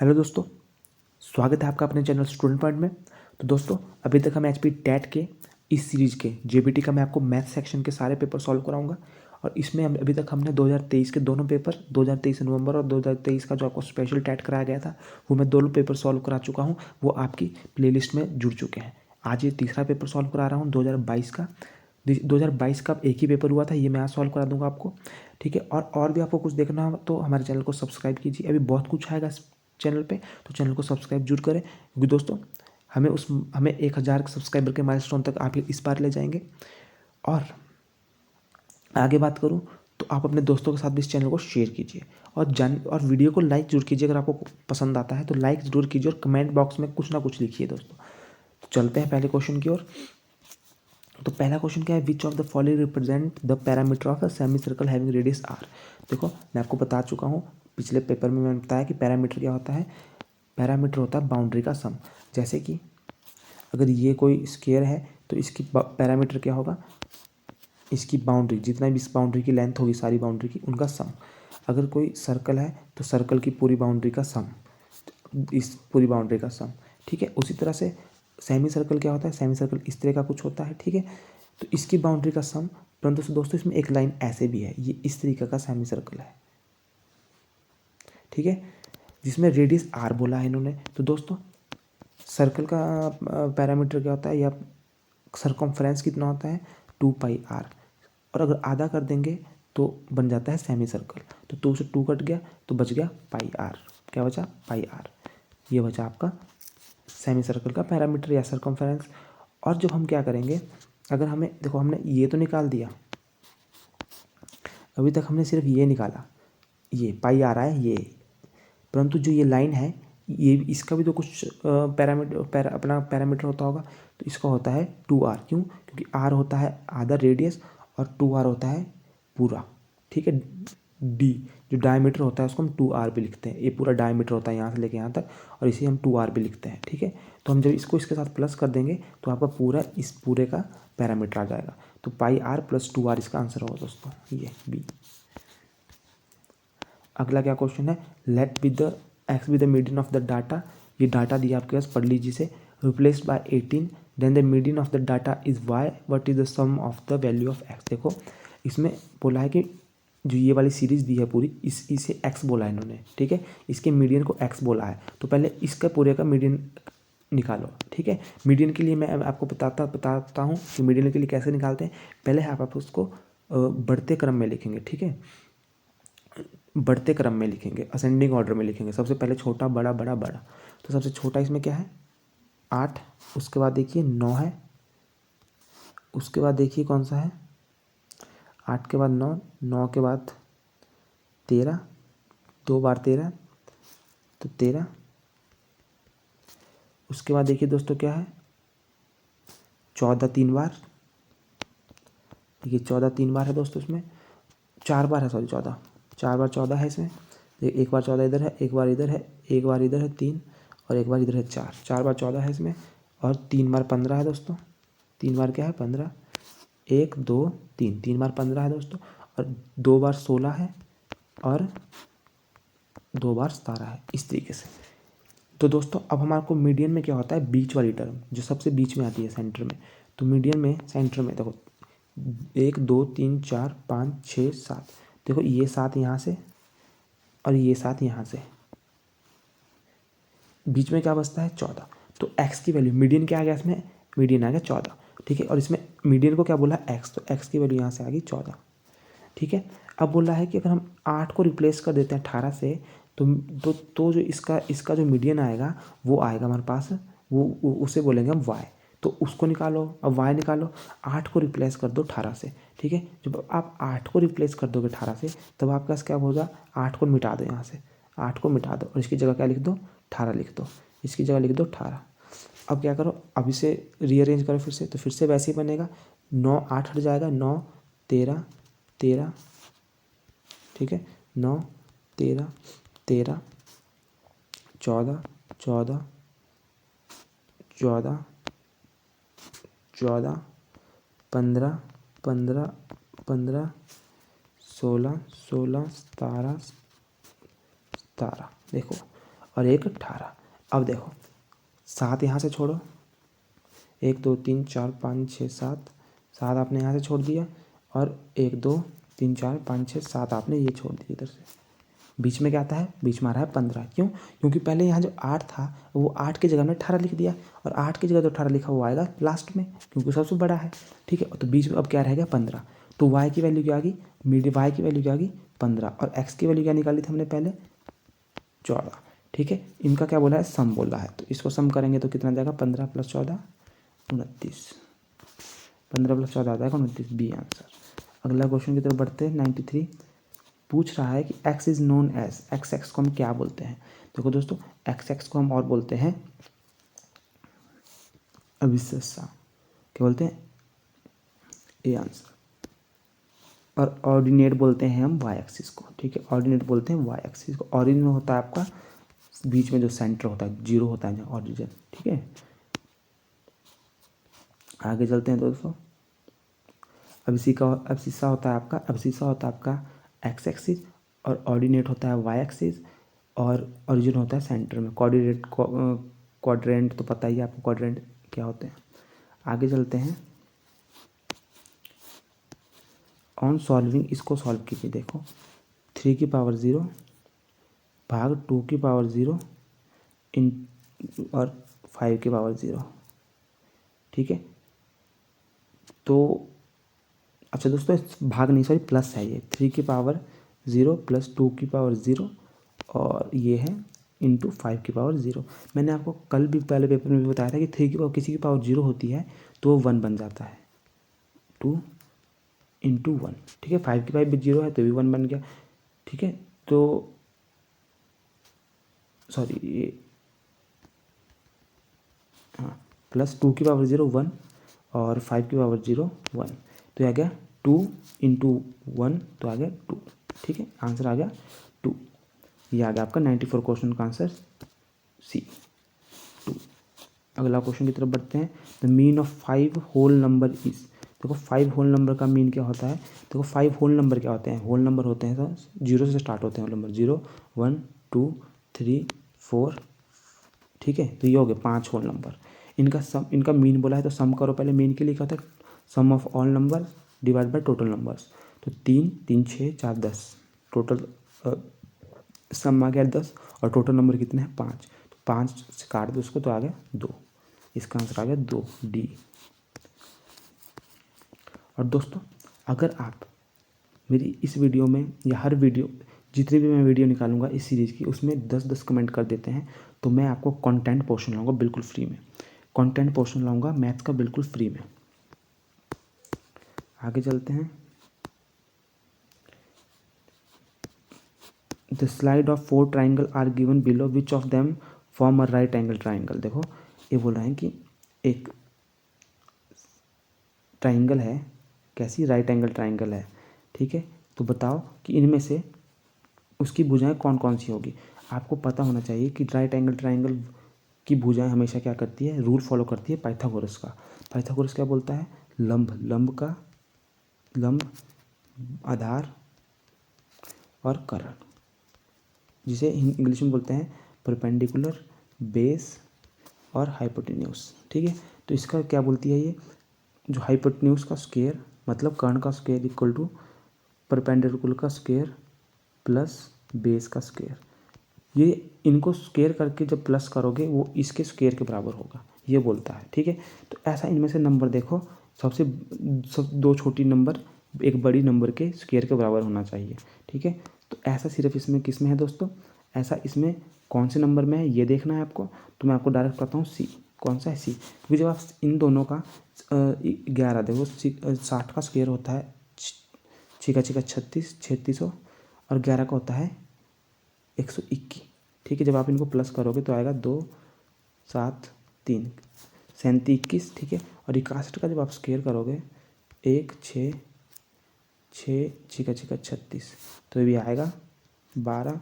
Hello दोस्तों, स्वागत है आपका अपने चैनल स्टूडेंट पॉइंट में। तो दोस्तों, अभी तक हम एचपी टेट के इस सीरीज के जेबीटी का मैं आपको मैथ सेक्शन के सारे पेपर सॉल्व कराऊंगा। और इसमें अभी तक हमने 2023 के दोनों पेपर, 2023 नवंबर और 2023 का जो आपको स्पेशल टेट कराया गया था, वो मैं दोनों पेपर सॉल्व करा चुका हूँ। वो आपकी प्लेलिस्ट में जुड़ चुके हैं। आज ये तीसरा पेपर सॉल्व करा रहा हूँ 2022 का। 2022 का एक ही पेपर हुआ था, ये मैं आज सॉल्व करा दूंगा आपको। ठीक है, और भी आपको कुछ देखना हो तो हमारे चैनल को सब्सक्राइब कीजिए। अभी बहुत कुछ आएगा इस चैनल पे, तो चैनल को सब्सक्राइब जरूर करें, क्योंकि दोस्तों हमें 1000 सब्सक्राइबर के माइलस्टोन तक आप इस बार ले जाएंगे। और आगे बात करूं तो आप अपने दोस्तों के साथ भी इस चैनल को शेयर कीजिए और वीडियो को लाइक जरूर कीजिए। अगर आपको पसंद आता है तो लाइक जरूर कीजिए और कमेंट बॉक्स में कुछ ना कुछ लिखिए दोस्तों। तो चलते हैं पहले क्वेश्चन की ओर। तो पहला क्वेश्चन क्या है, which of the following represent the parameter of a semicircle having radius R. देखो, मैं आपको बता चुका हूँ पिछले पेपर में, मैंने बताया कि पैरामीटर क्या होता है। पैरामीटर होता है बाउंड्री का सम। जैसे कि अगर ये कोई स्क्वायर है तो इसकी पैरामीटर क्या होगा, इसकी बाउंड्री, जितना भी इस बाउंड्री की लेंथ होगी सारी बाउंड्री की, उनका सम। अगर कोई सर्कल है तो सर्कल की पूरी बाउंड्री का सम, इस पूरी बाउंड्री का सम। ठीक है, उसी तरह से सेमी सर्कल क्या होता है, सेमी सर्कल इस तरह का कुछ होता है। ठीक है, तो इसकी बाउंड्री का सम। परंतु दोस्तों इसमें एक लाइन ऐसे भी है, ये इस तरीके का सेमी सर्कल है। ठीक है, जिसमें रेडियस आर बोला है इन्होंने। तो दोस्तों सर्कल का पैरामीटर क्या होता है, या सरकमफ्रेंस कितना होता है, 2πr। और अगर आधा कर देंगे तो बन जाता है सेमी सर्कल। तो 2 से 2 कट गया तो बच गया πr। क्या बचा, πr। ये बचा आपका सेमी सर्कल का पैरामीटर या सरकमफ्रेंस। और जब हम क्या करेंगे, अगर हमें देखो, हमने ये तो निकाल दिया, अभी तक हमने सिर्फ ये निकाला, ये पाई आ रहा है ये। परंतु जो ये लाइन है, ये इसका भी तो कुछ अपना पैरामीटर होता होगा। तो इसका होता है 2r। क्यों, क्योंकि r होता है आधा रेडियस और 2r होता है पूरा। ठीक है, d जो डायमीटर होता है उसको हम 2r भी लिखते हैं। ये पूरा डायमीटर होता है यहाँ से लेके यहाँ तक, और इसे हम 2r भी लिखते हैं। ठीक है, तो हम जब इसको इसके साथ प्लस कर देंगे तो आपका पूरा इस पूरे का पैरामीटर आ जाएगा। तो πr + 2r इसका आंसर होगा दोस्तों, ये बी। अगला क्या क्वेश्चन है, let be the x be the median of the data. ये डाटा दिया आपके पास, पढ़ लीजिए इसे। Replaced by 18, then the median of the data is y, what is the sum of the value of x. देखो, इसमें बोला है कि जो ये वाली सीरीज दी है पूरी, इसे एक्स बोला है इन्होंने। ठीक है, इसके मीडियन को एक्स बोला है। तो पहले इसका पूरे का मीडियन निकालो। ठीक है, मीडियन के लिए मैं आपको बताता हूँ कि मीडियन के लिए कैसे निकालते हैं। पहले आप उसको बढ़ते क्रम में लिखेंगे। ठीक है, बढ़ते क्रम में लिखेंगे, असेंडिंग ऑर्डर में लिखेंगे। सबसे पहले छोटा, बड़ा, बड़ा, बड़ा। तो सबसे छोटा इसमें क्या है, 8। उसके बाद देखिए 9 है। उसके बाद देखिए कौन सा है, 8 के बाद 9, 9 के बाद 13, 2 बार 13 तो 13। उसके बाद देखिए दोस्तों क्या है, 14 3 बार। देखिए 14 3 बार है दोस्तों, इसमें 4 बार है, सॉरी 14, 4 बार 14 है इसमें। एक बार 14 इधर है, एक बार इधर है, एक बार इधर है 3, और एक बार इधर है 4। 4 बार 14 है इसमें, और 3 बार 15 है दोस्तों। 3 बार क्या है, 15। 1 2 3, 3 बार 15 है दोस्तों। और 2 बार 16 है, और 2 बार 17 है, इस तरीके से। तो दोस्तों अब हमारे को मीडियन में क्या होता है, बीच वाली टर्म जो सबसे बीच में आती है, सेंटर में। तो मीडियन में सेंटर में देखो, 1 2 3 4 5 6 7। देखो ये 7 यहाँ से और ये 7 यहाँ से, बीच में क्या बचता है, 14। तो x की वैल्यू, मीडियन क्या आ गया इसमें, मीडियन आ गया 14। ठीक है, और इसमें मीडियन को क्या बोला, x, तो x की वैल्यू यहाँ से आ गई 14। ठीक है, अब बोला है कि अगर हम 8 को रिप्लेस कर देते हैं 18 से, तो जो इसका जो मीडियन आएगा वो आएगा हमारे पास, वो उसे बोलेंगे हम y। तो उसको निकालो, अब y निकालो। 8 को रिप्लेस कर दो 18 से। ठीक है, जब आप 8 को रिप्लेस कर दोगे 18 से, तब आपके पास क्या होगा, 8 को मिटा दो यहाँ से, 8 को मिटा दो, और इसकी जगह क्या लिख दो, 18 लिख दो। इसकी जगह लिख दो 18। अब क्या करो, अब इसे रीअरेंज करो फिर से, तो फिर से वैसे ही बनेगा। 9 8 हट जाएगा, 9 13 13। ठीक है, 9 13 13, 14 14 14 14, 15 15 15, 16 16, 17 17। देखो, और एक 18। अब देखो 7 यहाँ से छोड़ो, 1 2 3 4 5 6 7, 7 आपने यहाँ से छोड़ दिया और 1 2 3 4 5 6 7 आपने ये छोड़ दिया इधर से। बीच में क्या आता है, बीच में आ रहा है 15। क्यों? क्योंकि पहले यहाँ जो 8 था वो 8 की जगह में 18 लिख दिया, और 8 की जगह जो 18 लिखा वो आएगा लास्ट में क्योंकि सबसे बड़ा है। ठीक है, तो बीच में अब क्या रहेगा 15। तो y की वैल्यू क्या आ गई, मीडियम y की वैल्यू क्या आ गई 15, और x की वैल्यू क्या निकाली थी हमने पहले 14। ठीक है, इनका क्या बोला है, सम बोला है, तो इसको सम करेंगे तो कितना जाएगा 15 + 14 29, 15 + 14 आ जाएगा 29, बी आंसर। अगला क्वेश्चन की तरफ बढ़ते हैं। 93 पूछ रहा है कि x is known as, x को हम क्या बोलते हैं। देखो दोस्तों, x को हम और बोलते हैं अभिससा, क्या बोलते हैं, ए आंसर। और ऑर्डिनेट बोलते हैं हम y एक्सिस को। ठीक है, ऑर्डिनेट बोलते हैं y एक्सिस को। ऑरिजिन होता है आपका बीच में जो सेंटर होता है, 0 होता है ऑरिजिन। ठीक है, आगे चलते हैं दोस्तों। अभिसिसा होता है आपका x एक्सिस, और ऑर्डिनेट होता है y एक्सिस, और ओरिजिन होता है सेंटर में। क्वाड्रेंट तो पता ही है आपको, क्वाड्रेंट क्या होते हैं। आगे चलते हैं। ऑन सॉल्विंग, इसको सॉल्व कीजिए। देखो 3 की पावर 0 भाग 2 की पावर 0 इन और 5 की पावर 0। ठीक है, तो अच्छा दोस्तों, भाग नहीं, सॉरी प्लस है ये, 3 की पावर 0 + 2 की पावर 0, और ये है इंटू 5 की पावर 0। मैंने आपको कल भी पहले पेपर में भी बताया था कि 3 की पावर किसी की पावर 0 होती है तो वो 1 बन जाता है, 2 × 1। ठीक है, 5 की पावर भी 0 है तो भी 1 बन गया। ठीक है, तो सॉरी ये हाँ, +2 की पावर 0 1 और 5 की पावर 0 1, तो आ गया 2 × 1, तो आ गया 2। ठीक है, आंसर आ गया 2। ये आ गया आपका 94 क्वेश्चन का आंसर सी 2। अगला क्वेश्चन की तरफ बढ़ते हैं। The mean of 5 whole number is. देखो 5 होल नंबर का मीन क्या होता है। देखो 5 होल नंबर क्या होते हैं, होल नंबर होते हैं सर 0 से स्टार्ट होते हैं होल नंबर, 0 1 2 3 4। ठीक है, तो ये हो गए 5 होल नंबर। इनका मीन बोला है तो सम करो। पहले मीन के लिए क्या होता है, sum of all number divide by total numbers. तो 3 3 6 4 10, टोटल सम आ गया 10, और टोटल नंबर कितने हैं 5, तो 5 से काट दो उसको तो आ गया 2। इसका आंसर आ गया 2 डी। और दोस्तों, अगर आप मेरी इस वीडियो में या हर वीडियो, जितनी भी मैं वीडियो निकालूंगा इस सीरीज़ की, उसमें 10-10 कमेंट कर देते हैं तो मैं आपको कंटेंट पोर्शन लाऊंगा बिल्कुल फ्री में। कंटेंट पोर्शन लाऊंगा मैथ्स का बिल्कुल फ्री में। आगे चलते हैं। द स्लाइड of 4 triangle are given below, which of them form a right angle triangle. देखो ये बोल रहे हैं कि एक ट्राइंगल है, कैसी, राइट एंगल ट्राइंगल है। ठीक है, तो बताओ कि इनमें से उसकी भुजाएं कौन कौन सी होगी। आपको पता होना चाहिए कि राइट एंगल ट्राइंगल की भुजाएं हमेशा क्या करती है, रूल फॉलो करती है पाइथागोरस का। पाइथागोरस क्या बोलता है, लंब आधार और कर्ण, जिसे इंग्लिश में बोलते हैं परपेंडिकुलर, बेस और हाइपोटेन्यूज। ठीक है, तो इसका क्या बोलती है ये, जो हाइपोटेन्यूज का स्क्वायर मतलब कर्ण का स्क्वायर इक्वल टू परपेंडिकुलर का स्क्वायर प्लस बेस का स्क्वायर। ये इनको स्क्वायर करके जब प्लस करोगे वो इसके स्क्वायर के बराबर होगा, ये बोलता है। ठीक है, तो ऐसा इनमें से नंबर देखो, सब 2 छोटी नंबर एक बड़ी नंबर के स्क्वायर के बराबर होना चाहिए। ठीक है, तो ऐसा सिर्फ इसमें किस में है दोस्तों, ऐसा इसमें कौन से नंबर में है ये देखना है आपको। तो मैं आपको डायरेक्ट बताता हूँ सी, कौन सा है सी। क्योंकि जब आप इन दोनों का 11 देखो 60 का स्क्वायर होता है 36 और 11 का होता है 121। ठीक है, जब आप इनको प्लस करोगे तो आएगा 2 7 3 37 21। ठीक है, और 61 का जब आप स्क्वायर करोगे 1 6 6 36, तो ये भी आएगा 12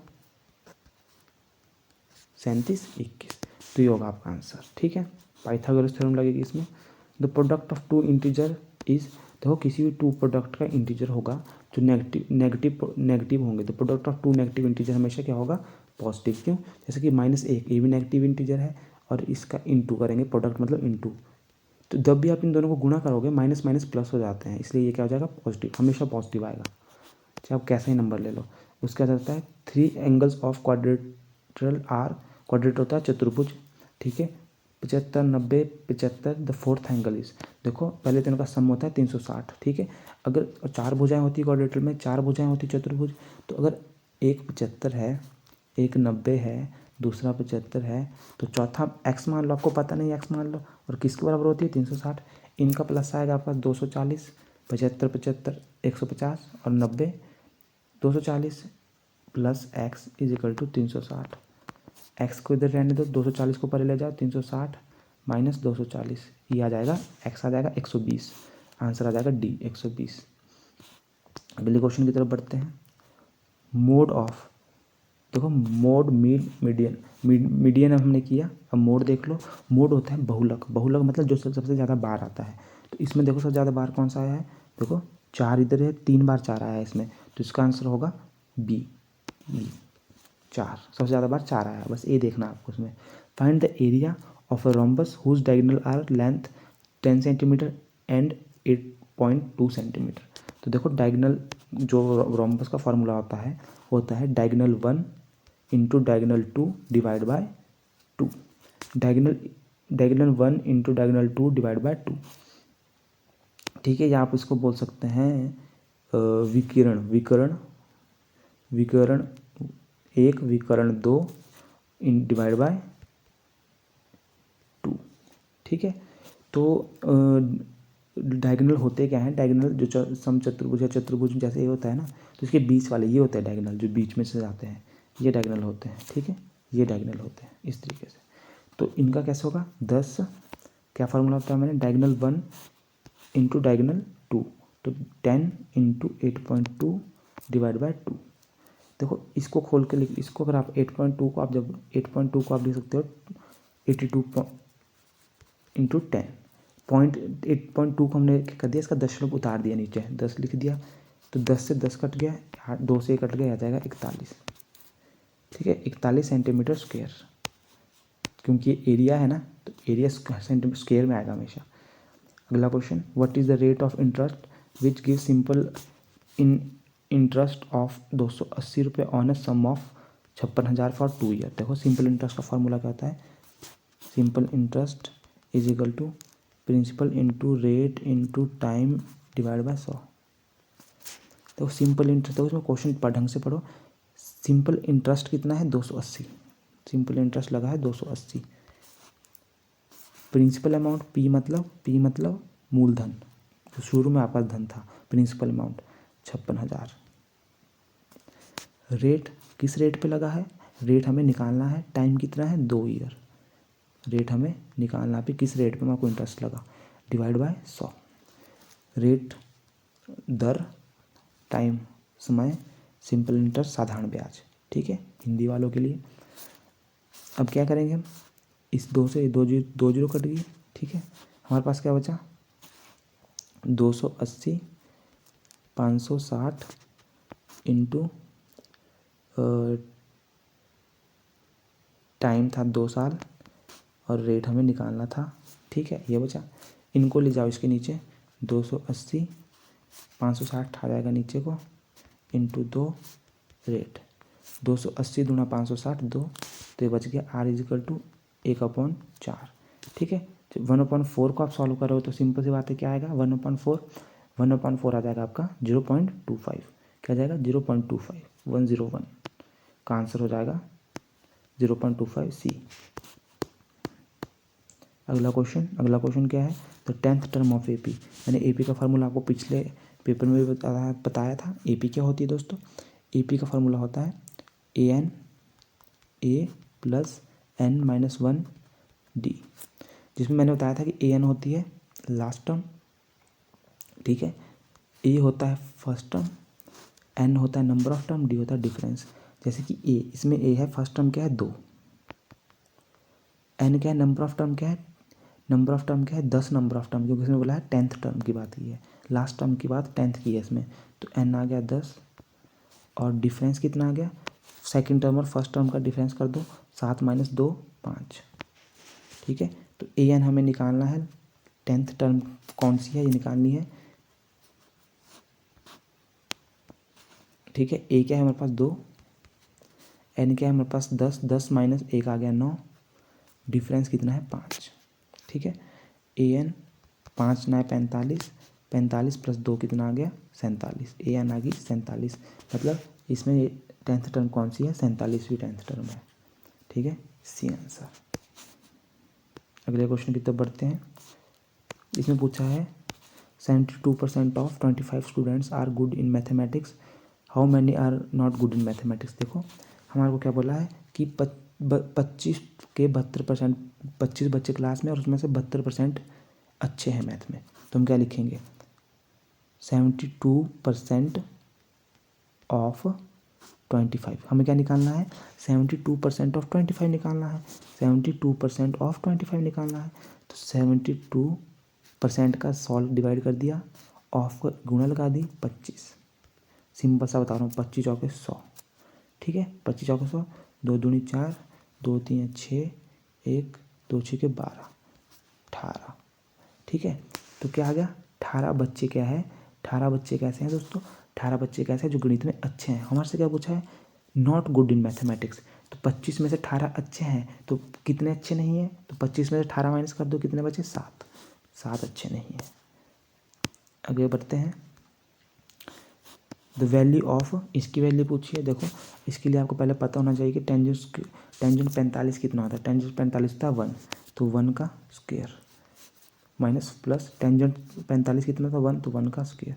37 21, तो ये होगा आपका आंसर। ठीक है, पाइथागोरस थ्योरम लगेगी इसमें। The product of 2 integer is, देखो किसी भी 2 प्रोडक्ट का इंटीजर होगा जो नेगेटिव होंगे, तो प्रोडक्ट ऑफ 2 नेगेटिव इंटीजर हमेशा क्या होगा पॉजिटिव। क्यों? जैसे कि -1 ये भी नेगेटिव इंटीजर है और इसका इंटू करेंगे, प्रोडक्ट मतलब इंटू, तो जब भी आप इन दोनों को गुणा करोगे माइनस माइनस प्लस हो जाते हैं, इसलिए ये क्या हो जाएगा? पॉजिटिव, हमेशा पॉजिटिव आएगा, चाहे आप कैसे ही नंबर ले लो। उसका जाता है 3 angles of quadrilateral are, quadrilateral होता है चतुर्भुज, ठीक है। 75 90 75 द फोर्थ एंगल इज, देखो पहले तो इनका सम होता है 360, ठीक है। अगर 4 भुजाएं होती क्वाड्रेटर में, 4 भुजाएं होती चतुर्भुज, तो अगर एक 75 है, एक 90 है, दूसरा 75 है, तो चौथा एक्स मान लो, आपको पता नहीं एक्स मान लो, और किसके बराबर होती है? 360। इनका प्लस आएगा आपका 240, 75 75 150 और 90 240 plus x is equal to 360। X को इधर रहने दो, 240 को परे ले जाओ, 360 माइनस 240, ये आ जाएगा एक्स आ जाएगा 120, आंसर आ जाएगा डी 120। अगले क्वेश्चन की तरफ बढ़ते हैं। मोड ऑफ, देखो मोड मीडियन, मीडियन हमने किया, अब मोड देख लो। मोड होता है बहुलक, बहुलक मतलब जो सबसे ज़्यादा बार आता है। तो इसमें देखो सबसे ज़्यादा बार कौन सा आया है? देखो 4 इधर है, 3 बार 4 आया है इसमें, तो इसका आंसर होगा बी, 4, सबसे ज़्यादा बार 4 आया, बस ये देखना आपको इसमें। Find the area of a rhombus whose diagonal are length 10 centimetre and 8.2 centimetre. तो देखो डायगोनल जो रोम्बस का फॉर्मूला होता है diagonal 1 into diagonal 2 divide by 2, diagonal 1 into diagonal 2 divide by 2, ठीक है। या आप इसको बोल सकते हैं विकिरण, विकर्ण 1 विकर्ण 2 इन डिवाइड बाय 2, ठीक है। तो डायगोनल होते क्या हैं? डायगोनल जो समचतुर्भुज या चतुर्भुज जैसे ये होता है ना, तो इसके बीच वाले ये होते हैं डायगोनल, जो बीच में से जाते हैं, ये डायगोनल होते हैं, ठीक है, ये डायगोनल होते हैं इस तरीके से। तो इनका कैसे होगा? 10, क्या फार्मूला होता है? मैंने डायगोनल 1 इंटू डायगोनल 2, तो 10 इंटू 8.2 डिवाइड बाय 2। देखो इसको खोल के लिख, इसको अगर आप 8.2 को आप जब 8.2 को आप लिख सकते हो 82 इंटू 10, 8.2 को हमने कर दिया, इसका दशमलव उतार दिया नीचे, 10 लिख दिया, तो 10 से 10 कट गया, 2 से कट गया, आ जाएगा 41, ठीक है, 41 सेंटीमीटर स्क्वायर। क्योंकि ये एरिया है ना, तो एरिया सेंटीमीटर स्क्वायर में आएगा हमेशा। अगला question, what is the rate of interest which give simple interest of 280 रुपये on a sum of 56,000 for 2 year. देखो सिंपल इंटरेस्ट का फॉर्मूला क्या होता है? Simple interest is equal to principal into rate into time divide by 100। देखो simple interest, देखो इसमें question ढंग से पढ़ो। सिंपल इंटरेस्ट कितना है? 280, सिंपल इंटरेस्ट लगा है 280। प्रिंसिपल अमाउंट पी मतलब मूलधन, तो शुरू में आपका धन था, प्रिंसिपल अमाउंट 56,000। रेट किस रेट पे लगा है? रेट हमें निकालना है, टाइम कितना है? 2 ईयर। रेट हमें निकालना पे किस रेट पे हमारे को इंटरेस्ट लगा, डिवाइड बाय 100। रेट दर, टाइम समय, सिंपल इंटरेस्ट साधारण ब्याज, ठीक है, हिंदी वालों के लिए। अब क्या करेंगे हम? इस 2 से 2 जीरो कट गई, ठीक है। हमारे पास क्या बचा? 280 560 इंटू टाइम था 2 साल और रेट हमें निकालना था, ठीक है, ये बचा। इनको ले जाओ इसके नीचे, 280 560 आ जाएगा नीचे को, इंटू 2 रेट, 280 दूना 560 2, तो ये बच गया आर इज इक्वल टू 1/4, ठीक है। 1/4 को आप सॉल्व करो तो सिंपल सी बात है, क्या आएगा? 1/4 आ जाएगा आपका 0.25, क्या जाएगा? 0.25 101 का आंसर हो जाएगा 0.25 सी। अगला क्वेश्चन क्या है? The 10th term of AP. मैंने एपी का फार्मूला आपको पिछले पेपर में भी बताया था। एपी क्या होती है दोस्तों? एपी का फार्मूला होता है AN A plus N-1 D, जिसमें मैंने बताया था कि AN होती है लास्ट टर्म, ठीक है, A होता है फर्स्ट टर्म, N होता है नंबर ऑफ टर्म, D होता है डिफरेंस। जैसे कि A, इसमें A है, फर्स्ट टर्म क्या है? 2, N क्या है? नंबर ऑफ टर्म क्या है? नंबर ऑफ टर्म क्या है? 10 नंबर ऑफ टर्म, क्योंकि इसमें बोला है 10th टर्म की बात की है, लास्ट टर्म की बात 10th की है इसमें, तो N आ गया 10 और डिफरेंस कितना आ गया? सेकंड टर्म और फर्स्ट टर्म का डिफरेंस कर दो, 7 - 2 5। ठीक है, तो ए एन हमें निकालना है, 10th टर्म कौन सी है ये निकालनी है। ठीक है, ए क्या है हमारे पास 2, एन क्या है हमारे पास 10, 10 - 1 आ गया 9, डिफरेंस कितना है 5। ठीक है, ए एन 5 9 45, 45 + 2 कितना आ गया 47, ए एन आ गई 47। मतलब इसमें 10th टर्म कौन सी है, 47वीं 10th टर्म है। ठीक है, सी आंसर। अगले क्वेश्चन की तरफ बढ़ते हैं। इसमें पूछा है 72% of 25 students are good in mathematics, how many are not good in mathematics. देखो हमारे को क्या बोला है कि 25 के 72%, 25 बच्चे क्लास में और उसमें से 72% अच्छे हैं मैथ में। तो हम क्या लिखेंगे, 72% ऑफ 25, हमें क्या निकालना है 72% ऑफ 25 निकालना है, 72% ऑफ 25 निकालना है। तो 72% का सॉल्व डिवाइड कर दिया, ऑफ को गुणा लगा दी 25, सिंपल सा बता रहा हूँ, 25 चौके 100। ठीक है, 25 चौके 100, 2 दूनी 4, 2 3 6, 1 2 6 12, 18। ठीक है, तो क्या आ गया 18 बच्चे क्या है, 18 बच्चे कैसे हैं दोस्तों, 18 बच्चे कैसे हैं जो गणित में अच्छे हैं। हमारे से क्या पूछा है, नॉट गुड इन मैथमेटिक्स। तो 25 में से 18 अच्छे हैं, तो कितने अच्छे नहीं हैं, तो 25 में से 18 माइनस कर दो, कितने बचे 7, 7 अच्छे नहीं हैं। आगे बढ़ते हैं, द वैल्यू ऑफ, इसकी वैल्यू पूछी है। देखो इसके लिए आपको पहले पता होना चाहिए कि टेंजेंट 45 कितना होता है, टेंजेंट 45 होता है 1, तो 1 का स्क्वायर माइनस प्लस टेंजेंट 45 कितना था 1, तो 1 का स्क्वायर।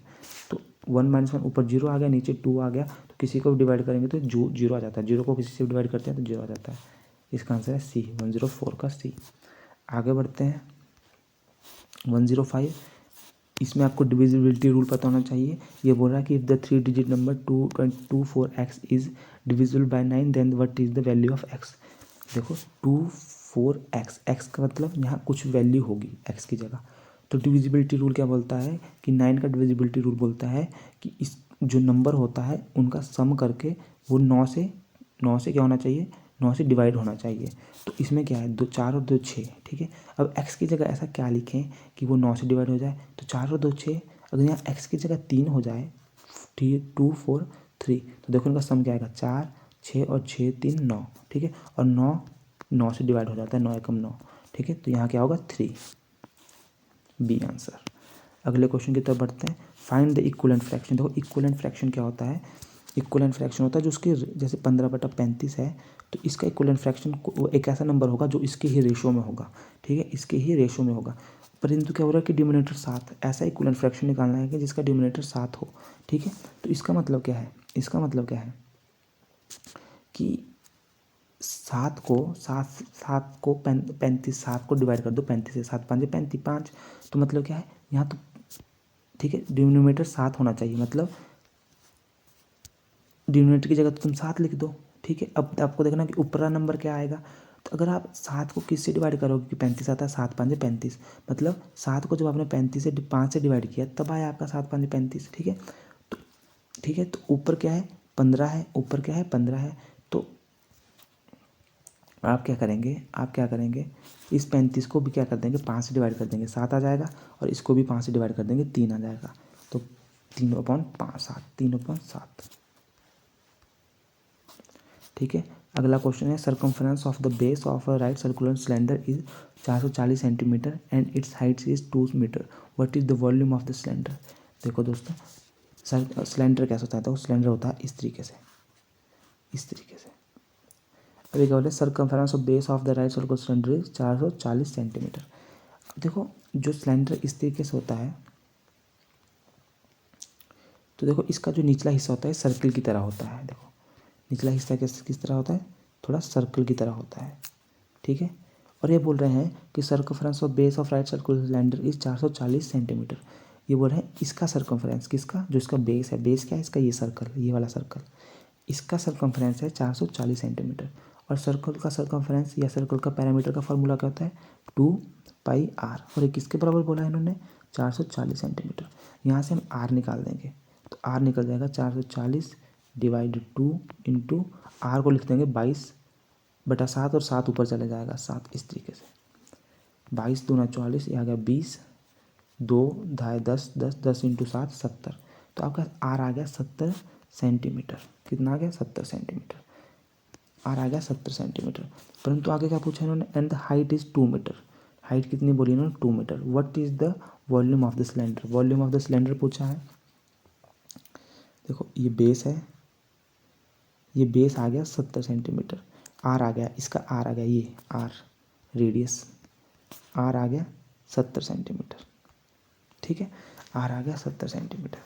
तो 1 - 1 ऊपर 0 आ गया, नीचे 2 आ गया, तो किसी को भी डिवाइड करेंगे तो जो 0 आ जाता है, 0 को किसी से डिवाइड करते हैं तो 0 आ जाता है। इसका आंसर है सी, 104 का सी। आगे बढ़ते हैं 105, इसमें आपको डिविजिबिलिटी रूल पता होना चाहिए। ये बोल रहा है कि if the 3 digit number 224x is divisible by 9 then what is the value of x। देखो 24x, x का मतलब यहाँ कुछ वैल्यू होगी x की जगह। तो डिविजिबिलिटी रूल क्या बोलता है कि 9 का डिविजिबिलिटी रूल बोलता है कि इस जो नंबर होता है उनका सम करके वो 9 से क्या होना चाहिए, 9 से डिवाइड होना चाहिए। तो इसमें क्या है 2 4 और 2 6। ठीक है, अब x की जगह ऐसा क्या लिखें कि वो 9 से डिवाइड हो जाए, तो 4 और 2 6। अगर यहाँ x की जगह 3 हो जाए, 2 4 3, तो देखो इनका सम क्या आएगा 4 6 और 6 3 9। ठीक है, और 9 से डिवाइड हो जाता है, 9 एकम 9। ठीक है, तो यहाँ क्या होगा 3, बी आंसर। अगले क्वेश्चन की तरफ बढ़ते हैं, फाइंड द इक्विवेलेंट फ्रैक्शन। देखो इक्विवेलेंट फ्रैक्शन क्या होता है, इक्विवेलेंट फ्रैक्शन होता है जो उसके जैसे 15/35 है, तो इसका इक्विवेलेंट फ्रैक्शन वो एक ऐसा नंबर होगा जो इसके ही रेशो में होगा। ठीक है, इसके ही रेशो में होगा, परंतु क्या हो रहा है कि डिनोमिनेटर 7, ऐसा इक्विवेलेंट फ्रैक्शन निकालना है कि जिसका डिनोमिनेटर 7 हो। ठीक है, तो इसका मतलब क्या है, इसका मतलब क्या है कि 7 को 35, 7 को डिवाइड कर दो 35 से, 7 5 35 5, तो मतलब क्या है यहाँ तो। ठीक है, डिनोमिनेटर 7 होना चाहिए, मतलब डिनोमिनेटर की जगह तो तुम 7 लिख दो। ठीक है, अब आपको देखना कि ऊपरा नंबर क्या आएगा। तो अगर आप 7 को किससे डिवाइड करोगे कि 35 आता है, 7 5 35, मतलब 7 को जब आपने 35 से 5 से डिवाइड किया तब आया आपका 7 5 35। ठीक है, तो ठीक है, तो ऊपर क्या है 15 है, ऊपर क्या है 15 है, तो आप क्या करेंगे इस 35 को भी क्या कर देंगे 5 से डिवाइड कर देंगे, 7 आ जाएगा, और इसको भी 5 से डिवाइड कर देंगे, 3 आ जाएगा। तो 3/5 7, 3/7। ठीक है, अगला क्वेश्चन है circumference of the base of a right circular cylinder is 440 centimetre and its height is 2 metre, what is the volume of the cylinder. देखो दोस्तों सिलेंडर कैसा होता है, तो सिलेंडर होता है इस तरीके से, इस तरीके से। अभी क्या बोले circumference of base of the right circular cylinder is 440 centimetre. अब देखो जो सिलेंडर इस तरीके से होता है, तो देखो इसका जो निचला हिस्सा होता है सर्कल की तरह होता है। देखो निचला हिस्सा किस तरह होता है, थोड़ा सर्कल की तरह होता है। ठीक है, और ये बोल रहे हैं कि circumference of base of right circular cylinder is 440 centimetre. ये बोल रहे हैं इसका सर्कमफरेंस, किसका, जो इसका बेस है, बेस क्या है इसका, ये सर्कल, ये वाला सर्कल, इसका सर्कमफरेंस है 440 सेंटीमीटर। और सर्कल का सर्कमफरेंस या सर्कल का पैरामीटर का फॉर्मूला क्या होता है 2πr, और ये किसके बराबर बोला है इन्होंने 440 सेंटीमीटर। यहाँ से हम r निकाल देंगे, तो r निकल जाएगा 440 डिवाइडेड 2 इंटू आर को लिख देंगे 22/7 और 7 ऊपर चले जाएगा 7, इस तरीके से 22 दूना 44, ये आ गया 20, 2 ढाई 10, 10 10 इंटू 7 70। तो आपका आर आ गया 70 सेंटीमीटर। कितना आ गया? 70 सेंटीमीटर। आर आ गया 70 सेंटीमीटर। परंतु आगे क्या पूछा इन्होंने? And the height is 2 metre. Height कितनी बोली इन्होंने? 2 metre. What is the volume of the cylinder? Volume of the cylinder पूछा है। देखो ये बेस है, ये बेस आ गया 70 सेंटीमीटर। आर आ गया, इसका आर आ गया, ये आर रेडियस, आर आ गया 70 सेंटीमीटर। ठीक है, आर आ गया 70 सेंटीमीटर।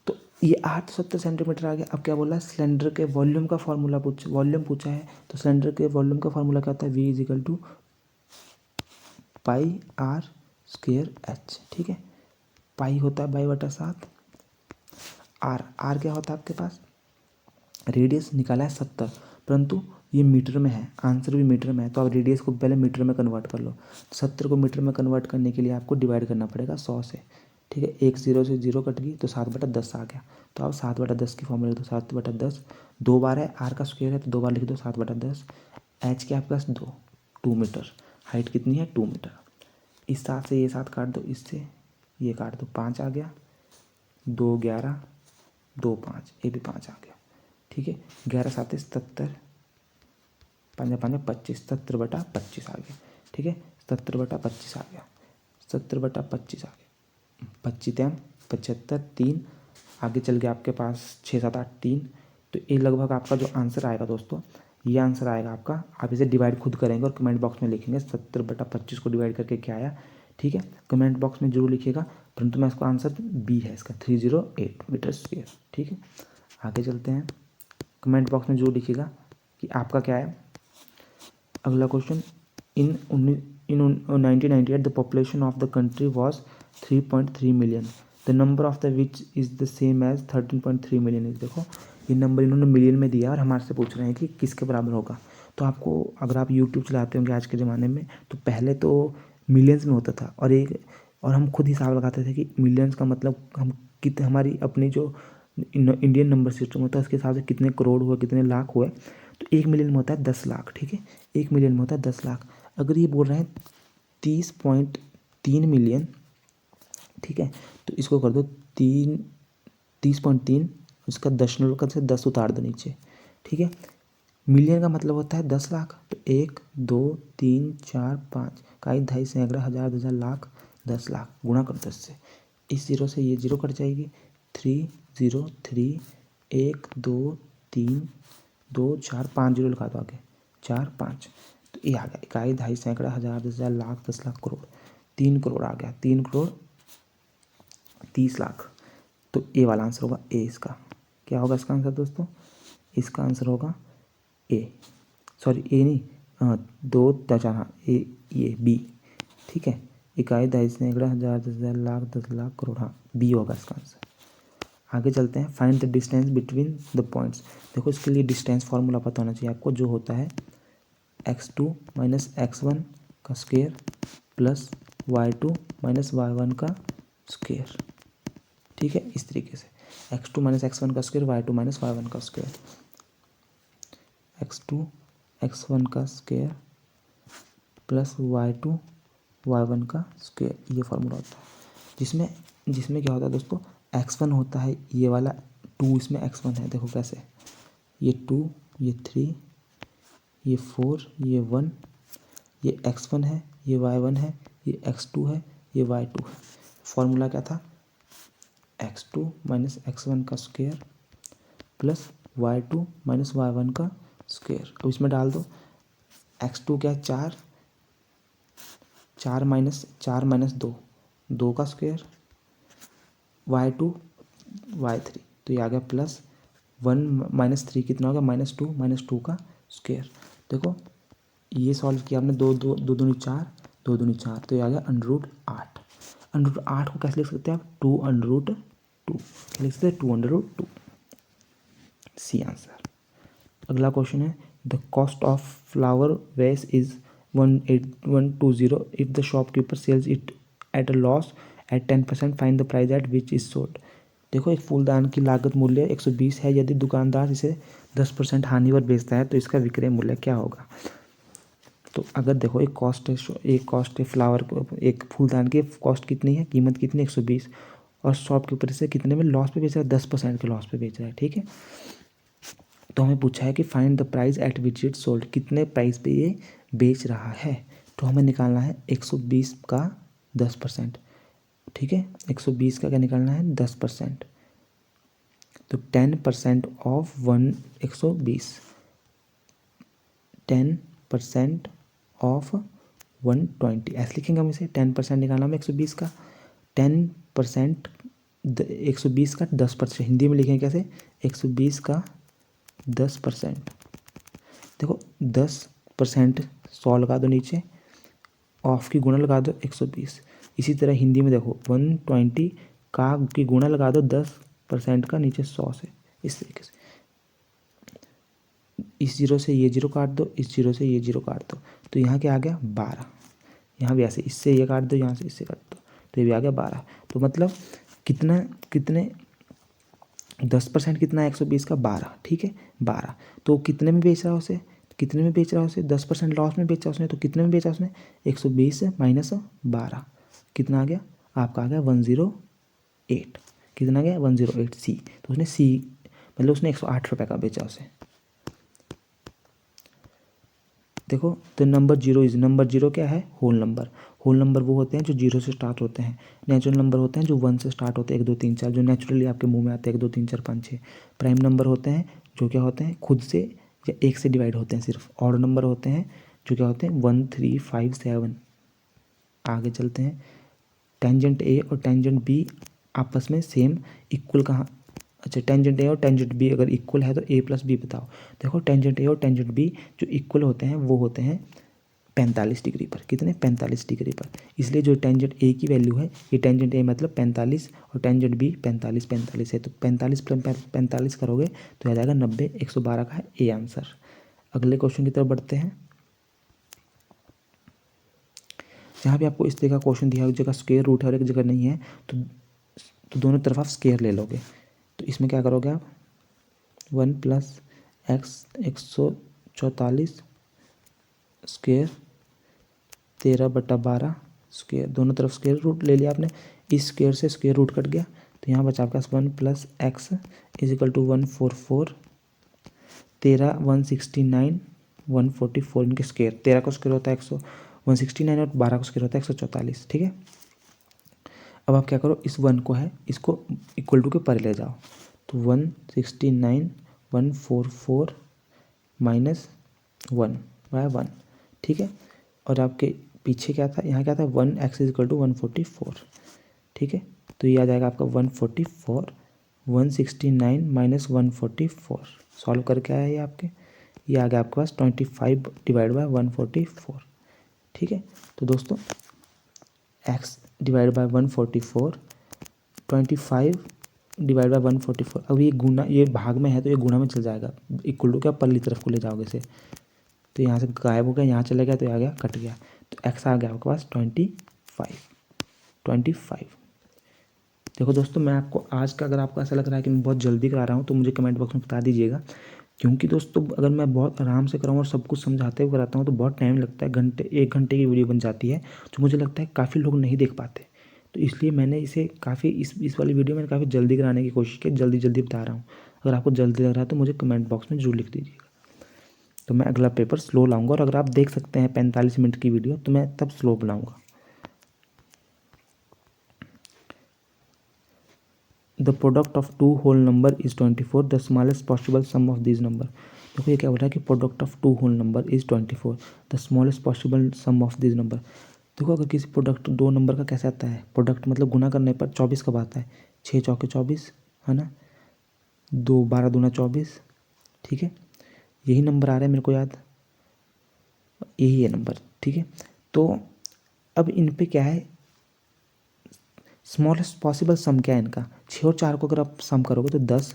तो ये आर तो 70 सेंटीमीटर आ गया। अब क्या बोला है? सिलेंडर के वॉल्यूम का फॉर्मूला वॉल्यूम पूछा है। तो सिलेंडर के वॉल्यूम का फॉर्मूला क्या होता है? V is equal to pi R square H. ठीक है, पाई होता है 22/7, आर क्या होता है आपके पास? रेडियस निकाला है 70, परंतु ये मीटर में है, आंसर भी मीटर में है, तो आप रेडियस को पहले मीटर में कन्वर्ट कर लो। 70 को मीटर में कन्वर्ट करने के लिए आपको डिवाइड करना पड़ेगा 100 से। ठीक है, एक 0 से 0 कट गई तो 7/10 आ गया। तो आप 7/10 की फॉर्मूला लिख दो, 7/10 दो बार है, आर का स्क्वायर है तो दो बार लिख दो 7/10। एच के आपके पास 2 मीटर, हाइट कितनी है? 2 मीटर। इस 7 से ये 7 काट दो, इससे ये काट दो, 5 आ गया, 2 11 2 5, ये भी 5 आ गया। ठीक है, 11 7 70, 5 5 25, 70/25 आ गया। ठीक है, 70/25 आ गया, 70/25 आ गया, 25 3 75, 3 आगे चल गया आपके पास 6 7 8 3। तो ये लगभग आपका जो आंसर आएगा दोस्तों, ये आंसर आएगा आपका। आप इसे डिवाइड खुद करेंगे और कमेंट बॉक्स में लिखेंगे 70/25 को डिवाइड करके क्या आया। ठीक है, कमेंट बॉक्स में जरूर लिखिएगा। परंतु मैं इसका आंसर बी है, इसका 308 मीटर स्क्वायर। ठीक है, आगे चलते हैं। कमेंट बॉक्स में जरूर लिखिएगा कि आपका क्या है। अगला question, in 1998 the population of the country was 3.3 million, the number of the which is the same age 13.3 million is. देखो ये नंबर इन्होंने मिलियन में दिया और हमारे से पूछ रहे हैं कि किसके बराबर होगा। तो आपको, अगर आप यूट्यूब चलाते होंगे आज के ज़माने में, तो पहले तो मिलियंस में होता था और हम खुद हिसाब लगाते थे कि मिलियंस का मतलब हम कितने, हमारी अपनी जो इंडियन नंबर सिस्टम होता है उसके हिसाब से कितने करोड़ हुए, कितने लाख हुए। तो 1 मिलियन में होता है 10 लाख। ठीक है, 1 मिलियन में होता है 10 लाख। अगर ये बोल रहे हैं 30.3 मिलियन, ठीक है, तो इसको कर दो 30.3, इसका दशमलव का से 10 उतार दो नीचे। ठीक है, मिलियन का मतलब होता है 10 लाख। तो 1 2 3 4 5 काई ढाई सैकड़ा हज़ार 10,000 लाख 10 लाख गुणा कर 10 से। इस 0 से ये 0 कट जाएगी, 3 0 3 1 2 3 2 4 5 0 लिखा दो आगे, 4 5। तो ये आ गया इकाई ढाई सैकड़ा हज़ार 10,000 लाख 10 लाख करोड़, 3 करोड़ आ गया, 3 करोड़ 30 लाख। तो ए वाला आंसर होगा ए। इसका क्या होगा इसका आंसर दोस्तों? इसका आंसर होगा ए, सॉरी ए नहीं, हाँ 2 4 हाँ ए, ये बी। ठीक है, इकाई ढाई सैकड़ा हज़ार 10,000 लाख 10 लाख करोड़, हाँ बी होगा इसका आंसर। आगे चलते हैं। Find the distance between the points. देखो इसके लिए डिस्टेंस फार्मूला पता होना चाहिए आपको, जो होता है x2 माइनस x1 का square plus y2 minus y1 का स्क्वायर। ठीक है, इस तरीके से x2 माइनस x1 का स्क्वायर, y2 माइनस y1 का स्क्वायर, x2 x1 का स्क्वायर प्लस y2 y1 का स्क्वायर, ये फार्मूला होता है। जिसमें क्या होता है दोस्तों, x1 होता है ये वाला 2, इसमें x1 है, देखो कैसे, ये 2 ये 3 ये 4 ये 1, ये x1 है, ये y1 है, ये x2 है, ये y2 है। फॉर्मूला क्या था? x2 माइनस x1 का square plus y2 minus y1 का स्क्वायर। अब इसमें डाल दो, x2 क्या है 4, 4 माइनस 2 2 का स्क्वायर, y2 y3, तो ये आ गया प्लस 1 माइनस 3 कितना हो गया? माइनस 2 का स्क्वायर। देखो ये सॉल्व किया आपने, 2 2 2 दूनी 4 2 दूनी 4, तो ये आ गया √8। √8 को कैसे लिख सकते हैं आप? 2√2 लिख सकते हैं, 2√2। C answer. अगला क्वेश्चन है, the cost of flower vase is 18120 if the shopkeeper sells it at a loss at 10%, find the price at which is sold. देखो एक फूलदान की लागत मूल्य 120 है। यदि दुकानदार इसे 10% हानि पर बेचता है तो इसका विक्रय मूल्य क्या होगा। तो अगर देखो एक कॉस्ट है फ्लावर एक फूलदान की कॉस्ट कितनी है, कीमत कितनी 120, और शॉप के ऊपर से कितने में लॉस पे बेच रहा है, 10% के लॉस पे बेच रहा है। ठीक है, तो हमें पूछा है कि find the price at which it sold, कितने प्राइस पे ये बेच रहा है। तो हमें निकालना है 120 का 10%। ठीक है, 120 का क्या निकालना है 10%। तो 10% ऑफ 120, 10% ऑफ 120 ऐसे लिखेंगे हम इसे। 10% निकालना हमें 120 का, 10% 120 का 10%, हिंदी में लिखेंगे कैसे, 120 का 10%। देखो 10% 100 लगा दो नीचे, ऑफ की गुणा लगा दो 120। इसी तरह हिंदी में देखो 120 का की गुणा लगा दो 10% का नीचे 100 से, इस तरीके से। इस जीरो से ये जीरो काट दो, इस जीरो से ये जीरो काट दो, तो यहाँ क्या आ गया 12। यहाँ भी ऐसे इससे ये काट दो, यहाँ से इससे काट दो, तो ये भी आ गया 12। तो मतलब कितने 10% कितना है 120 का 12। ठीक है 12। तो कितने में बेच रहा है उसे, कितने में बेच रहा है उसे, 10% लॉस में बेचा उसने, तो कितने में बेचा उसने 120 माइनस 12, कितना आ गया आपका, आ गया 108। कितना आ गया 108 सी। तो उसने सी मतलब उसने 108 रुपये का बेचा उसे। देखो तो नंबर जीरो क्या है, होल नंबर। होल नंबर वो होते हैं जो जीरो से स्टार्ट होते हैं। नेचुरल नंबर होते हैं जो 1 से स्टार्ट होते हैं, 1 2 3 4, जो नेचुरली आपके मुंह में आते हैं 1 2 3 4 5 6। प्राइम नंबर होते हैं जो क्या होते हैं खुद से या 1 से डिवाइड होते हैं सिर्फ। ऑड नंबर होते हैं जो क्या होते हैं 1 3 5 7। आगे चलते हैं, टेंजेंट ए और टेंजेंट बी आपस में सेम इक्वल कहाँ, अच्छा टेंजेंट ए और टेंजेंट बी अगर इक्वल है तो ए प्लस बी बताओ। देखो टेंजेंट ए और टेंजेंट बी जो इक्वल होते हैं वो होते हैं 45 डिग्री पर। कितने 45 डिग्री पर। इसलिए जो टेंजेंट ए की वैल्यू है, ये टेंजेंट ए मतलब 45 और टेंजेंट बी 45 है, तो 45 प्लस 45 करोगे तो आ जाएगा 90। 112 का है ए आंसर। अगले क्वेश्चन की तरफ बढ़ते हैं। जहाँ भी आपको इस तरह का क्वेश्चन दिया, एक जगह स्क्वायर रूट है और एक जगह नहीं है, तो दोनों तरफ आप स्क्वायर ले लोगे। तो इसमें क्या करोगे आप 1 प्लस एक्स 144 स्क्वायर 13/12 स्क्वायर, दोनों तरफ स्क्वायर रूट ले लिया आपने। इस स्क्वायर से स्क्वायर रूट कट गया, तो यहाँ बचा आपके पास 1 plus x is equal to 144, 13 169 144 इनके स्क्वायर। 13 का स्क्वायर होता है 169 और 12 का स्क्वायर होता है 144। ठीक है, अब आप क्या करो, इस 1 को है इसको इक्वल टू के पर ले जाओ, तो 169 144 माइनस 1 बाय 1। ठीक है, और आपके पीछे क्या था, यहाँ क्या था 1 एक्स इज इक्वल टू 144। ठीक है, तो ये आ जाएगा आपका 144, 169 माइनस 144। सॉल्व करके आया ये आपके, ये आ गया आपके पास 25 डिवाइड बाय 144। ठीक है, तो दोस्तों x divide by 144, 25 divide by 144। अब ये गुना, ये भाग में है तो ये गुना में चल जाएगा, इक्वल टू क्या पल्ली तरफ को ले जाओगे इसे, तो यहाँ से गायब हो गया, यहाँ चला गया तो ये आ गया कट गया, तो x आ गया आपके पास 25। देखो दोस्तों मैं आपको आज का, अगर आपको ऐसा लग रहा है कि मैं बहुत जल्दी करा रहा हूँ तो मुझे कमेंट बॉक्स में बता दीजिएगा, क्योंकि दोस्तों अगर मैं बहुत आराम से कराऊँ और सब कुछ समझाते हुए कराता हूँ तो बहुत टाइम लगता है, 1 घंटे की वीडियो बन जाती है, जो मुझे लगता है काफ़ी लोग नहीं देख पाते। तो इसलिए मैंने इसे काफ़ी इस वाली वीडियो में काफ़ी जल्दी कराने की कोशिश की, जल्दी बता रहा हूँ। अगर आपको जल्दी लग रहा है तो मुझे कमेंट बॉक्स में जरूर लिख दीजिएगा, तो मैं अगला पेपर स्लो लाऊंगा। और अगर आप देख सकते हैं 45 मिनट की वीडियो तो मैं तब स्लो बनाऊंगा। The product of 2 whole number is 24, the smallest possible sum of this number. देखो ये क्या बोल रहा है कि product of 2 whole number is 24, the smallest possible sum of this number. देखो अगर किसी प्रोडक्ट 2 नंबर का कैसे आता है, प्रोडक्ट मतलब गुना करने पर 24 कब आता है, 6 चौके 24 है ना, 2 12 दूना 24। ठीक है, यही नंबर आ रहा है मेरे को याद, यही है नंबर। ठीक है, तो अब इन पे क्या है, स्मॉलेस्ट पॉसिबल सम क्या है इनका, 6 और 4 को अगर आप सम करोगे तो 10,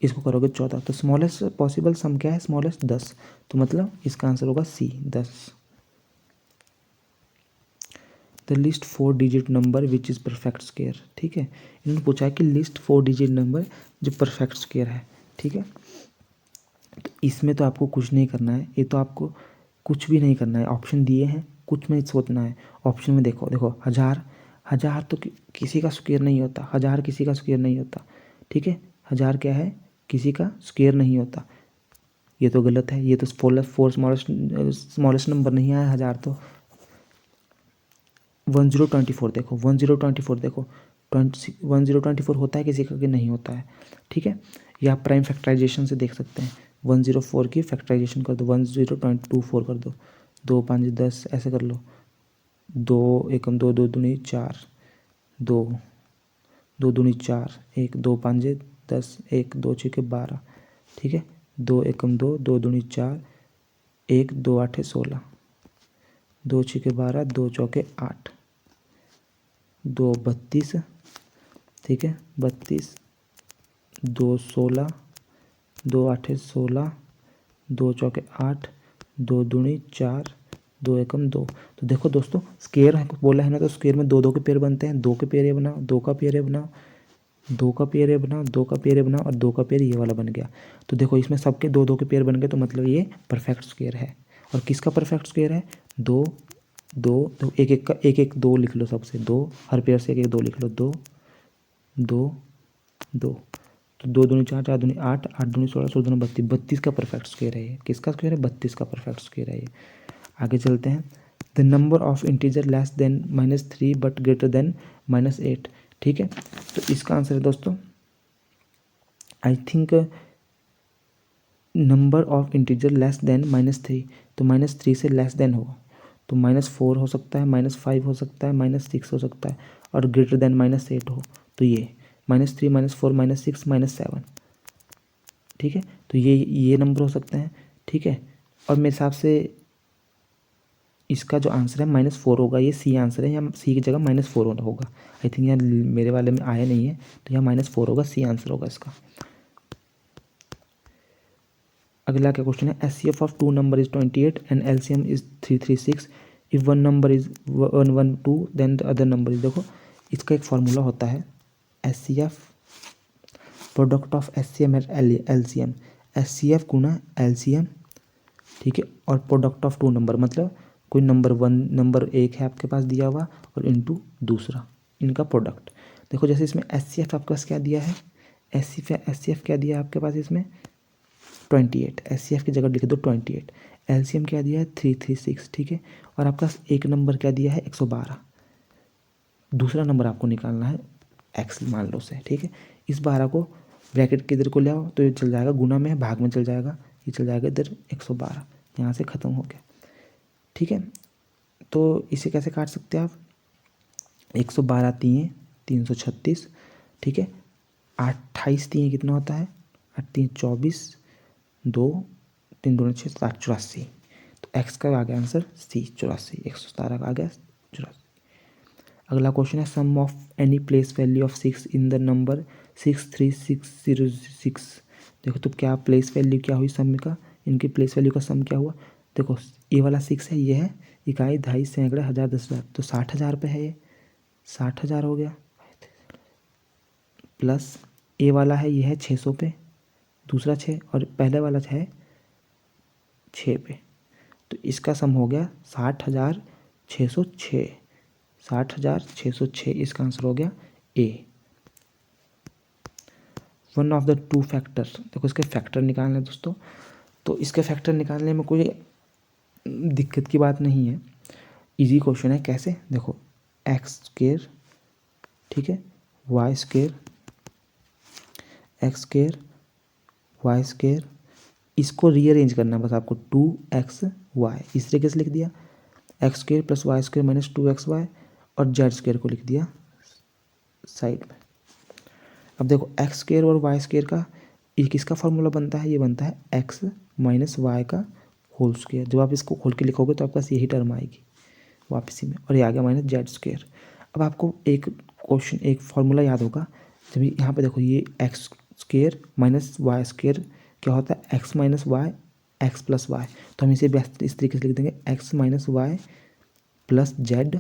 इसको करोगे 14, तो स्मॉलेस्ट पॉसिबल सम क्या है, स्मॉलेस्ट 10, तो मतलब इसका आंसर होगा सी 10। The list 4 digit number which is perfect square. ठीक है, इन्होंने पूछा है कि लिस्ट 4 डिजिट नंबर जो परफेक्ट स्क्वायर है। ठीक है, तो इसमें तो आपको कुछ नहीं करना है, ये तो आपको कुछ भी नहीं करना है, ऑप्शन दिए हैं, कुछ नहीं सोचना है। ऑप्शन में देखो देखो, हज़ार, हज़ार तो किसी का स्क्वायर नहीं होता, हज़ार किसी का स्क्वायर नहीं होता। ठीक है, हज़ार क्या है, किसी का स्क्वायर नहीं होता। ये तो गलत है, ये तो फोर स्मॉलेस्ट नंबर नहीं आया हज़ार तो। 1024 देखो, 1024 देखो, 1024 होता है किसी का कि नहीं होता है। ठीक है, या आप प्राइम फैक्टराइजेशन से देख सकते हैं। 104 की फैक्टराइजेशन कर दो, 1024 कर दो, 2 5 10 ऐसे कर लो, 2 एकम 2, 2 दूनी 4, 2 2 दूनी 4, 1 2 5 10, 1 2 6 12। ठीक है, 2 एकम 2, 2 दूनी 4, 1 2 8 16, 2 6 12, 2 चौके 8, 2 32। ठीक है, 32, 2 16, 2 8 16, 2 चौके 8, 2 दूनी 4, 2 एकम 2। तो देखो दोस्तों, स्क्वायर है बोला है ना, तो स्क्वायर में दो दो के पेयर बनते हैं, 2 के पेयर ये बनाओ, 2 का पेयर ये बनाओ, 2 का पेयर ये बनाओ, 2 का पेयर ये बनाओ, और 2 का पेयर ये वाला बन गया। तो देखो इसमें सबके 2 2 के पेयर बन गए, तो मतलब ये परफेक्ट स्क्वायर है। और किसका परफेक्ट स्क्वायर है, 2 2, तो एक एक का एक एक 2 लिख लो, सबसे 2, हर पेयर से एक एक 2 लिख लो, 2 2 2। तो 2 दूनी 4, 4 दूनी 8, 8 दूनी 16, 16 दूनी 32, 32 का परफेक्ट स्क्वायर है ये। किसका स्क्वायर है, 32 का परफेक्ट स्क्वायर है ये। आगे चलते हैं। The number of integer less than -3 but greater than -8। ठीक है, तो इसका आंसर है दोस्तों, I think number of integer less than -3, तो -3 से लेस देन होगा, तो -4 हो सकता है, -5 हो सकता है, -6 हो सकता है, और ग्रेटर देन -8 हो, तो ये -3 -4 -6 -7। ठीक है, तो ये नंबर हो सकते हैं। ठीक है, और मेरे हिसाब से इसका जो आंसर है -4 होगा, ये सी आंसर है, या सी की जगह -4 होगा। आई थिंक यहाँ मेरे वाले में आया नहीं है, तो यहाँ -4 होगा, सी आंसर होगा इसका। अगला क्या क्वेश्चन है, SCF of 2 number is 28 and LCM is 336। If one number is 112 then the other number is. देखो इसका एक फार्मूला होता है, SCF product of SCM and LCM, SCF गुना LCM। ठीक है, और प्रोडक्ट ऑफ 2 नंबर, मतलब कोई नंबर 1 है आपके पास दिया हुआ, और इनटू दूसरा, इनका प्रोडक्ट। देखो जैसे इसमें SCF आपके पास क्या दिया है, SCF क्या दिया है आपके पास इसमें 28, SCF की जगह लिख दो 28। LCM क्या दिया है 336। ठीक है, और आपका एक नंबर क्या दिया है 112, दूसरा नंबर आपको निकालना है x मान लो से। ठीक है, इस 12 को ब्रैकेट के इधर को ले आओ, तो ये चल जाएगा, गुना में भाग में चल जाएगा, ये चल जाएगा इधर 112, यहाँ से ख़त्म हो गया। ठीक है, तो इसे कैसे काट सकते हैं आप, 112 3 336। ठीक है, 28 3 कितना होता है, 8 3 24, 2 3 2 6 7 84। तो एक्स का आ गया आंसर सी 84, 117 का आ गया 84। अगला क्वेश्चन है, sum of any place value of 6 in the number 63606। देखो तो क्या प्लेस वैल्यू क्या हुई सम का, इनकी प्लेस वैल्यू का सम क्या हुआ। देखो ये वाला 6 है, ये है इकाई, दहाई, सैकड़े, हज़ार, 10,000, तो 60,000 पे है ये, 60,000 हो गया। प्लस ए वाला है, ये है 600 पे, दूसरा 6, और पहले वाला है 6 पे, तो इसका सम हो गया 60,606, 60,606 इसका आंसर हो गया A. One of the two factor, देखो इसके फैक्टर निकालने दोस्तों, तो इसके फैक्टर निकालने में कोई दिक्कत की बात नहीं है, इजी क्वेश्चन है। कैसे, देखो एक्स स्क्वायर, ठीक है, Y square, X square, Y square, इसको रीअरेंज करना है बस आपको, 2xy इस तरीके से लिख दिया, X square plus Y square minus 2xy, और जेड स्क्वायर को लिख दिया साइड में। अब देखो एक्स स्क्वायर और वाई स्क्वायर का ये किसका फॉर्मूला बनता है, ये बनता है एक्स माइनस वाई का होल स्क्वायर। जब आप इसको खोल के लिखोगे तो आपके पास यही टर्म आएगी वापसी में, और ये आ गया माइनस जेड स्क्वायर। अब आपको एक क्वेश्चन, एक फॉर्मूला याद होगा, जब यहाँ पे देखो ये X square minus Y square क्या होता है, x minus Y X plus Y, तो हम इसे इस तरीके से लिख देंगे, X minus Y plus Z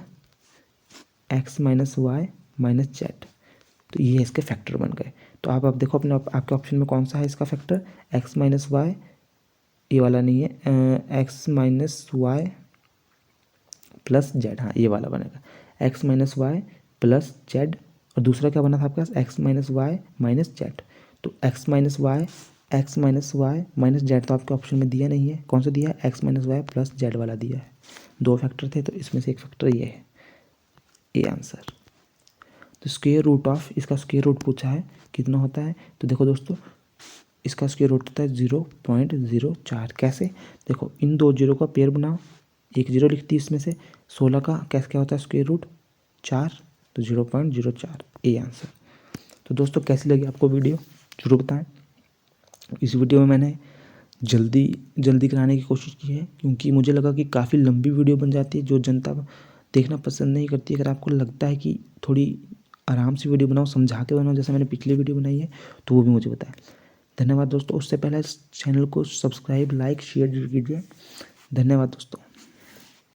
X minus Y minus Z. तो ये इसके फैक्टर बन गए। तो आप देखो अपने आपके ऑप्शन में कौन सा है इसका फैक्टर, एक्स माइनस वाई, ये वाला नहीं है, x minus Y plus z, हाँ ये वाला बनेगा, x minus Y plus z. और दूसरा क्या बना था आपके पास, x minus Y minus Z. तो x minus Y minus Z तो आपके ऑप्शन में दिया नहीं है, कौन सा दिया है, x minus Y plus Z वाला दिया है। दो फैक्टर थे तो इसमें से एक फैक्टर ये है, ये आंसर। तो स्क्वायर रूट ऑफ, इसका स्क्वायर रूट पूछा है कितना होता है, तो देखो दोस्तों इसका स्क्वायर रूट होता है 0.04। कैसे, देखो इन दो जीरो का पेयर बनाओ, एक जीरो लिखती है इसमें से, 16 का कैसे क्या होता है स्क्वायर रूट 4, तो 0.04, ये आंसर। तो दोस्तों कैसी लगी आपको वीडियो जरूर बताएं। इस वीडियो में मैंने जल्दी कराने की कोशिश की है, क्योंकि मुझे लगा कि काफ़ी लंबी वीडियो बन जाती है जो जनता देखना पसंद नहीं करती। अगर आपको लगता है कि थोड़ी आराम से वीडियो बनाओ, समझा के बनाओ, जैसे मैंने पिछली वीडियो बनाई है, तो वो भी मुझे बताएं। धन्यवाद दोस्तों। उससे पहले इस चैनल को सब्सक्राइब, लाइक, शेयर जरूर कीजिए। धन्यवाद दोस्तों।